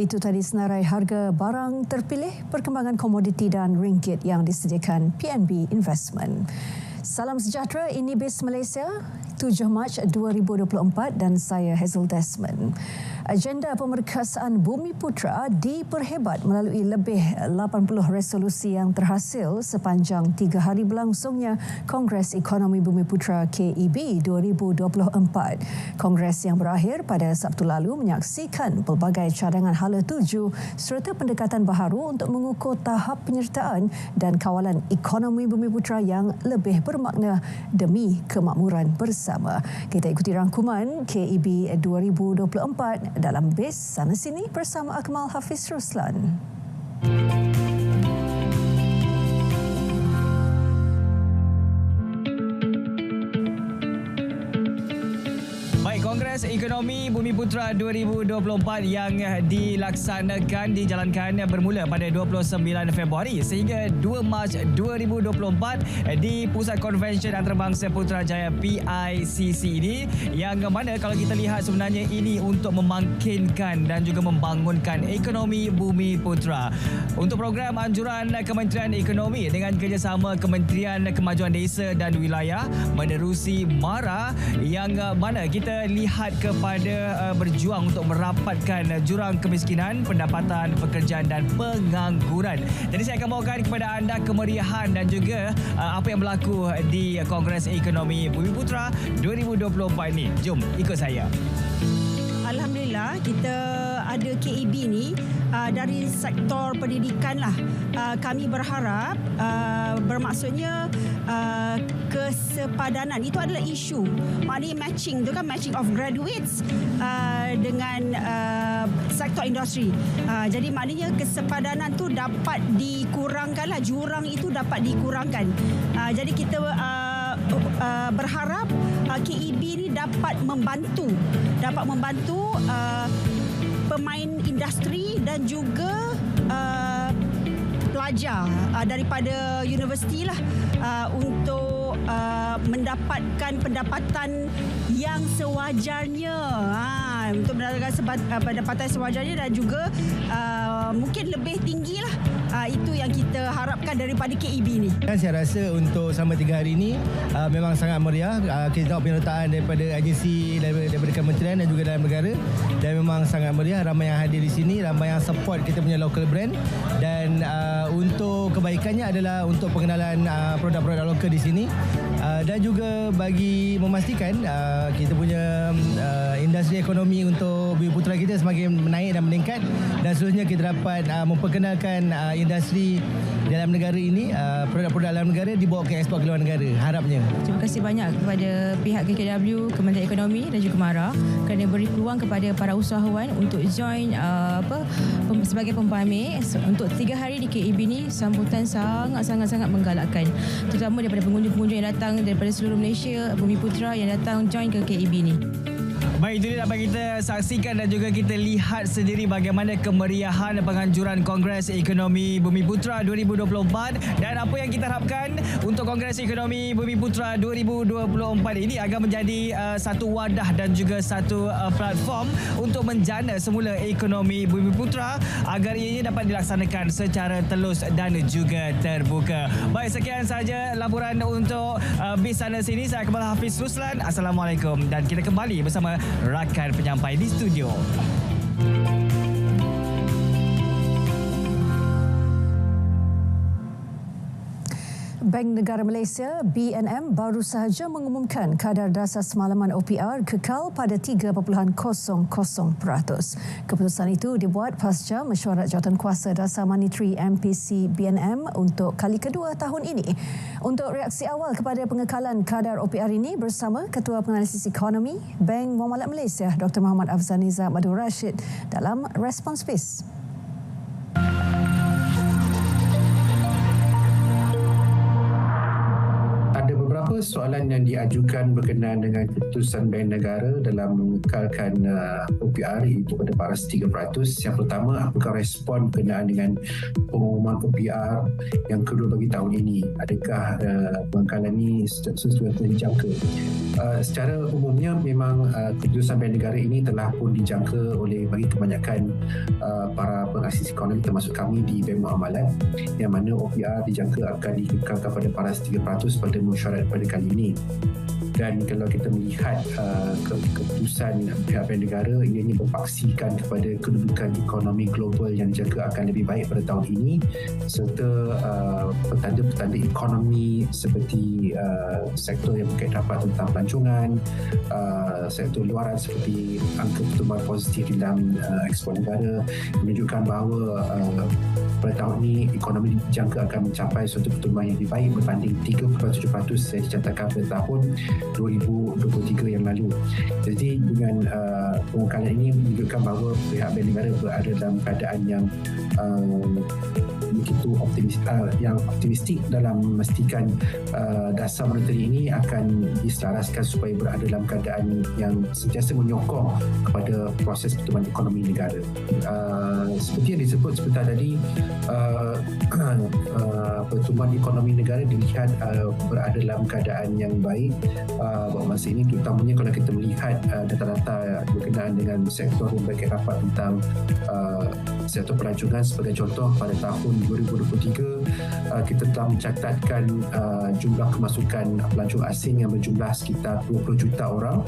Itu tadi senarai harga barang terpilih, perkembangan komoditi dan ringgit yang disediakan PNB Investment. Salam sejahtera, ini BIS Malaysia, 7 Mac 2024 dan saya Hazel Desmond. Agenda pemerkasaan Bumi Putra diperhebat melalui lebih 80 resolusi yang terhasil sepanjang 3 hari berlangsungnya Kongres Ekonomi Bumi Putra KEB 2024. Kongres yang berakhir pada Sabtu lalu menyaksikan pelbagai cadangan hala tuju serta pendekatan baharu untuk mengukur tahap penyertaan dan kawalan ekonomi Bumi Putra yang lebih bermakna demi kemakmuran bersama. Kita ikuti rangkuman KEB 2024 dalam BIS Sana Sini bersama Akmal Hafiz Ruslan. Kongres Ekonomi Bumi Putra 2024 yang dijalankan bermula pada 29 Februari sehingga 2 Mac 2024 di Pusat Konvensyen Antarabangsa Putrajaya PICC ini, yang mana kalau kita lihat sebenarnya ini untuk memangkinkan dan juga membangunkan ekonomi Bumi Putra. Untuk program anjuran Kementerian Ekonomi dengan kerjasama Kementerian Kemajuan Desa dan Wilayah menerusi MARA, yang mana kita lihat kepada berjuang untuk merapatkan jurang kemiskinan, pendapatan, pekerjaan dan pengangguran. Jadi saya akan bawakan kepada anda kemeriahan dan juga apa yang berlaku di Kongres Ekonomi Bumi Putra 2024 ini. Jom ikut saya. Alhamdulillah kita ada KEB ni dari sektor pendidikan lah. Kami berharap bermaksudnya kesepadanan itu adalah isu. Maknanya matching tu kan, matching of graduates dengan sektor industri. Jadi maknanya kesepadanan tu dapat dikurangkan lah, jurang itu dapat dikurangkan. Jadi kita berharap KEB ni dapat membantu pemain industri dan juga pelajar daripada universiti lah untuk mendapatkan pendapatan yang sewajarnya, untuk mendapatkan pendapatan sewajarnya dan juga mungkin lebih tinggi lah. Itu yang kita harapkan daripada KEB ni. Saya rasa untuk selama 3 hari ini memang sangat meriah. Kita tengok penyertaan daripada agensi, daripada kementerian dan juga dalam negara, dan memang sangat meriah. Ramai yang hadir di sini, ramai yang support kita punya local brand, dan untuk kebaikannya adalah untuk pengenalan produk-produk lokal di sini, dan juga bagi memastikan kita punya industri ekonomi untuk Bumi Putra kita semakin menaik dan meningkat, dan seterusnya kita dapat memperkenalkan industri dalam negara ini, produk-produk dalam negara dibawa ke ekspor ke luar negara, harapnya. Terima kasih banyak kepada pihak KKW, Kementerian Ekonomi dan juga MARA kerana beri peluang kepada para usahawan untuk join sebagai pempamer untuk 3 hari di KEB ini. Sambutan sangat menggalakkan, terutama daripada pengunjung-pengunjung yang datang daripada seluruh Malaysia, Bumi Putra yang datang join ke KEB ini. Baik, itu dia dapat kita saksikan dan juga kita lihat sendiri bagaimana kemeriahan penganjuran Kongres Ekonomi Bumi Putra 2024, dan apa yang kita harapkan untuk Kongres Ekonomi Bumi Putra 2024 ini agar menjadi satu wadah dan juga satu platform untuk menjana semula ekonomi Bumi Putra agar ianya dapat dilaksanakan secara telus dan juga terbuka. Baik, sekian sahaja laporan untuk BIS Sana Sini. Saya Akmal Hafiz Ruslan. Assalamualaikum, dan kita kembali bersama rakan penyampai di studio. Bank Negara Malaysia BNM baru sahaja mengumumkan kadar dasar semalaman OPR kekal pada 3.00%. Keputusan itu dibuat pasca mesyuarat Jawatankuasa Dasar Monetary MPC BNM untuk kali kedua tahun ini. Untuk reaksi awal kepada pengekalan kadar OPR ini bersama Ketua Penganalisis Ekonomi Bank Muamalat Malaysia Dr. Muhammad Afzaniza Madur Rashid dalam Respons BIS. Beberapa beberapa soalan yang diajukan berkenaan dengan keputusan Bank Negara dalam mengekalkan OPR iaitu pada paras 3%. Yang pertama, apakah respon berkenaan dengan pengumuman OPR yang kedua bagi tahun ini? Adakah pengekalan ini sesuai yang dijangka? Secara umumnya memang keputusan Bank Negara ini telah pun dijangka oleh bagi kebanyakan para pengasis ekonomi termasuk kami di Bank Muamalat, yang mana OPR dijangka akan dikekalkan pada paras 3% pada mesyuarat pada kali ini. Dan kalau kita melihat keputusan pihak Bank Negara, ianya berpaksikan kepada kedudukan ekonomi global yang dijangka akan lebih baik pada tahun ini, serta petanda-petanda ekonomi seperti sektor yang berkait rapat tentang pelancongan, sektor luaran seperti angka pertumbuhan positif dalam ekspor negara menunjukkan bahawa pada tahun ini ekonomi dijangka akan mencapai suatu pertumbuhan yang lebih baik berbanding 3.7% yang dicatatkan pada tahun 2023 yang lalu. Jadi dengan pengekalan ini menunjukkan bahawa pihak Bank Negara berada dalam keadaan yang begitu optimistik dalam memastikan dasar monetary ini akan diselaraskan supaya berada dalam keadaan yang sentiasa menyokong kepada proses pertumbuhan ekonomi negara. Seperti yang disebut sebentar tadi, pertumbuhan ekonomi negara dilihat berada dalam keadaan yang baik pada masa ini, terutamanya kalau kita melihat data-data berkenaan dengan sektor yang berkait rapat tentang sektor pelancongan. Sebagai contoh, pada tahun 2023 kita telah mencatatkan jumlah kemasukan pelancong asing yang berjumlah sekitar 20 juta orang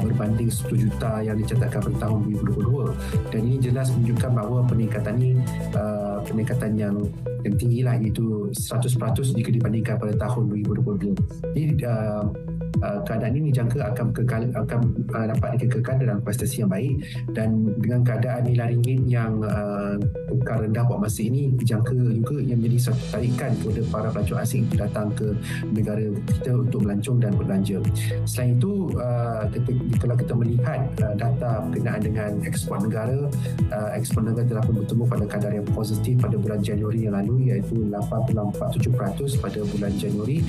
berbanding 10 juta yang dicatatkan pada tahun 2022, dan ini jelas menunjukkan bahawa peningkatan ini peningkatan yang tinggi lah, iaitu 100% jika dibandingkan pada tahun 2022. Jadi keadaan ini dijangka akan dapat dikekalkan dalam prestasi yang baik, dan dengan keadaan nilai ringgit yang kekal rendah pada masa ini, dijangka juga yang menjadi satu tarikan kepada para pelancong asing datang ke negara kita untuk melancong dan berbelanja. Selain itu, kalau kita melihat data berkenaan dengan ekspor negara telah pun bertumbuh pada kadar yang positif pada bulan Januari yang lalu, iaitu 8.47% pada bulan Januari,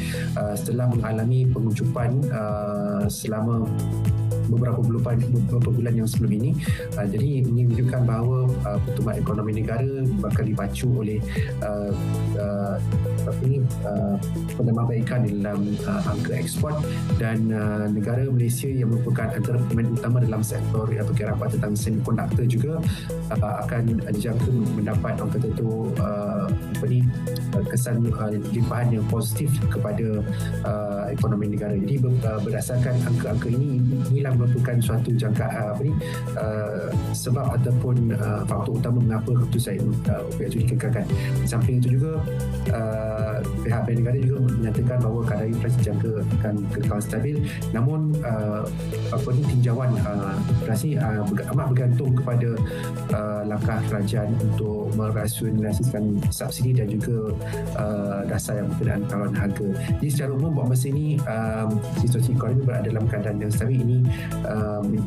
setelah mengalami pengucupan selama beberapa bulan yang sebelum ini. Jadi ini menunjukkan bahawa pertumbuhan ekonomi negara bakal dipacu oleh penambahbaikan dalam angka ekspor, dan negara Malaysia yang merupakan antara pemain utama dalam sektor yang berkait rapat tentang semikonduktor juga akan dijangka mendapat orang kata tu kesan limpahan yang positif kepada ekonomi negara. Jadi berdasarkan angka-angka inilah merupakan suatu sebab ataupun faktor utama mengapa keputusan OPR itu dikekalkan. Di samping itu juga pihak Bank Negara juga menyatakan bahawa kadar inflasi dijangka akan kekal stabil, namun tinjauan inflasi amat bergantung kepada langkah kerajaan untuk merasionalisasikan subsidi dan juga dasar yang berkenaan tawaran harga. Jadi secara umum buat masa ini situasi ekonomi berada dalam keadaan yang stabil. Ini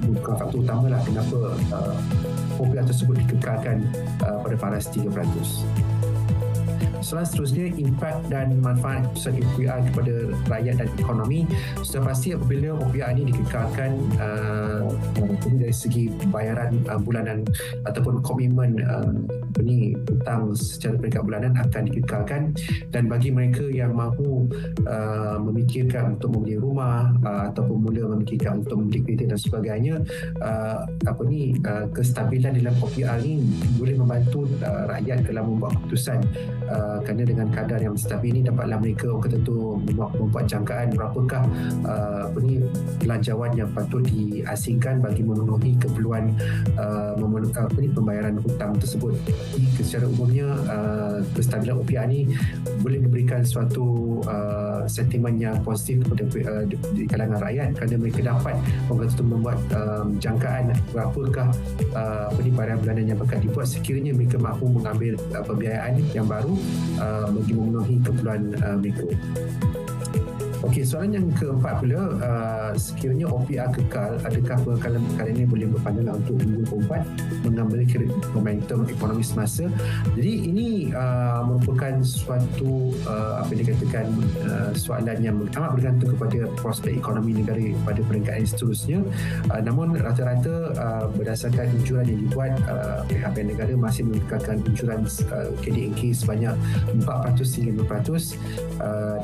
bukan faktor utama lah kenapa OPR tersebut dikekalkan pada paras 3%. Soalan seterusnya, impak dan manfaat keputusan OPR kepada rakyat dan ekonomi. Sudah pasti apabila OPR ini dikekalkan, dari segi bayaran bulanan ataupun komitmen hutang secara peringkat bulanan akan dikekalkan, dan bagi mereka yang mahu memikirkan untuk membeli rumah ataupun mula memikirkan untuk membeli kereta dan sebagainya, kestabilan dalam OPR ini boleh membantu rakyat dalam membuat keputusan, kerana dengan kadar yang stabil ini dapatlah mereka membuat jangkaan berapakah belanjawan yang patut diasingkan bagi memenuhi keperluan pembayaran hutang tersebut. Secara umumnya kestabilan OPR ini boleh memberikan suatu sentimen yang positif kepada di kalangan rakyat, kerana mereka dapat membuat jangkaan berapakah bayaran bulanan yang bakal dibuat sekiranya mereka mahu mengambil pembiayaan yang baru bagi memenuhi keperluan mereka. Okey, soalan yang keempat pula, sekiranya OPR kekal, adakah pengekalan perkara ini boleh berpandangan untuk 2024 mengambil momentum ekonomi semasa? Jadi ini merupakan suatu apa dikatakan soalan yang amat bergantung kepada prospek ekonomi negara pada peringkat yang seterusnya. Namun rata-rata berdasarkan unjuran yang dibuat, pihak bank negara masih mengekalkan unjuran KDNK sebanyak 4% hingga 5%,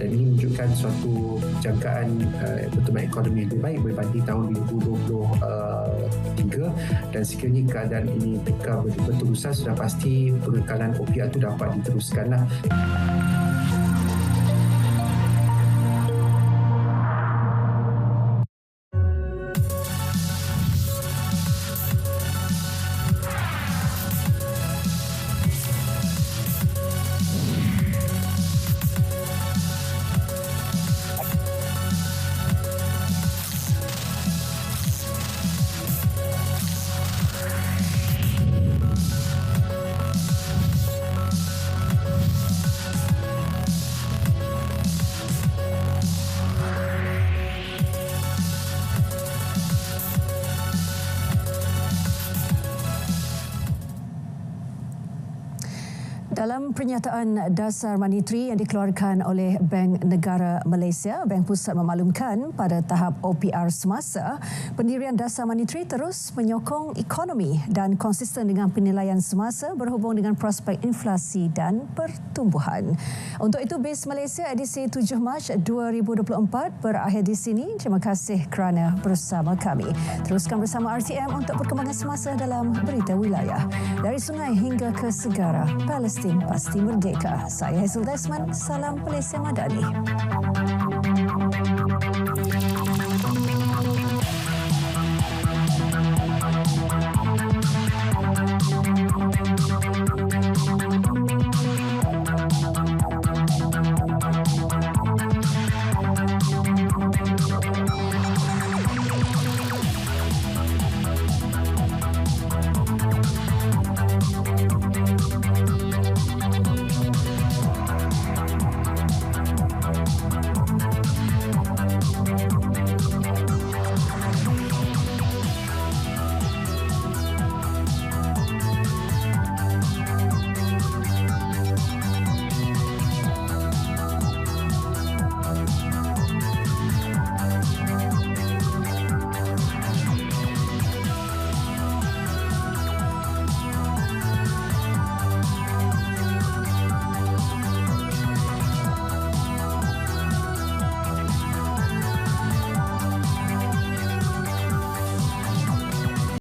dan ini menunjukkan suatu jangkaan pertumbuhan ekonomi lebih baik berbanding tahun 2023, dan sekiranya keadaan ini berterusan, sudah pasti pengekalan OPR itu dapat diteruskanlah. Dalam pernyataan dasar monetary yang dikeluarkan oleh Bank Negara Malaysia, Bank Pusat memaklumkan pada tahap OPR semasa, pendirian dasar monetary terus menyokong ekonomi dan konsisten dengan penilaian semasa berhubung dengan prospek inflasi dan pertumbuhan. Untuk itu, BIS Malaysia edisi 7 Mac 2024 berakhir di sini. Terima kasih kerana bersama kami. Teruskan bersama RTM untuk perkembangan semasa dalam berita wilayah. Dari sungai hingga ke segara, Palestin pasti merdeka. Saya Hazel Desmond, salam Malaysia Madani.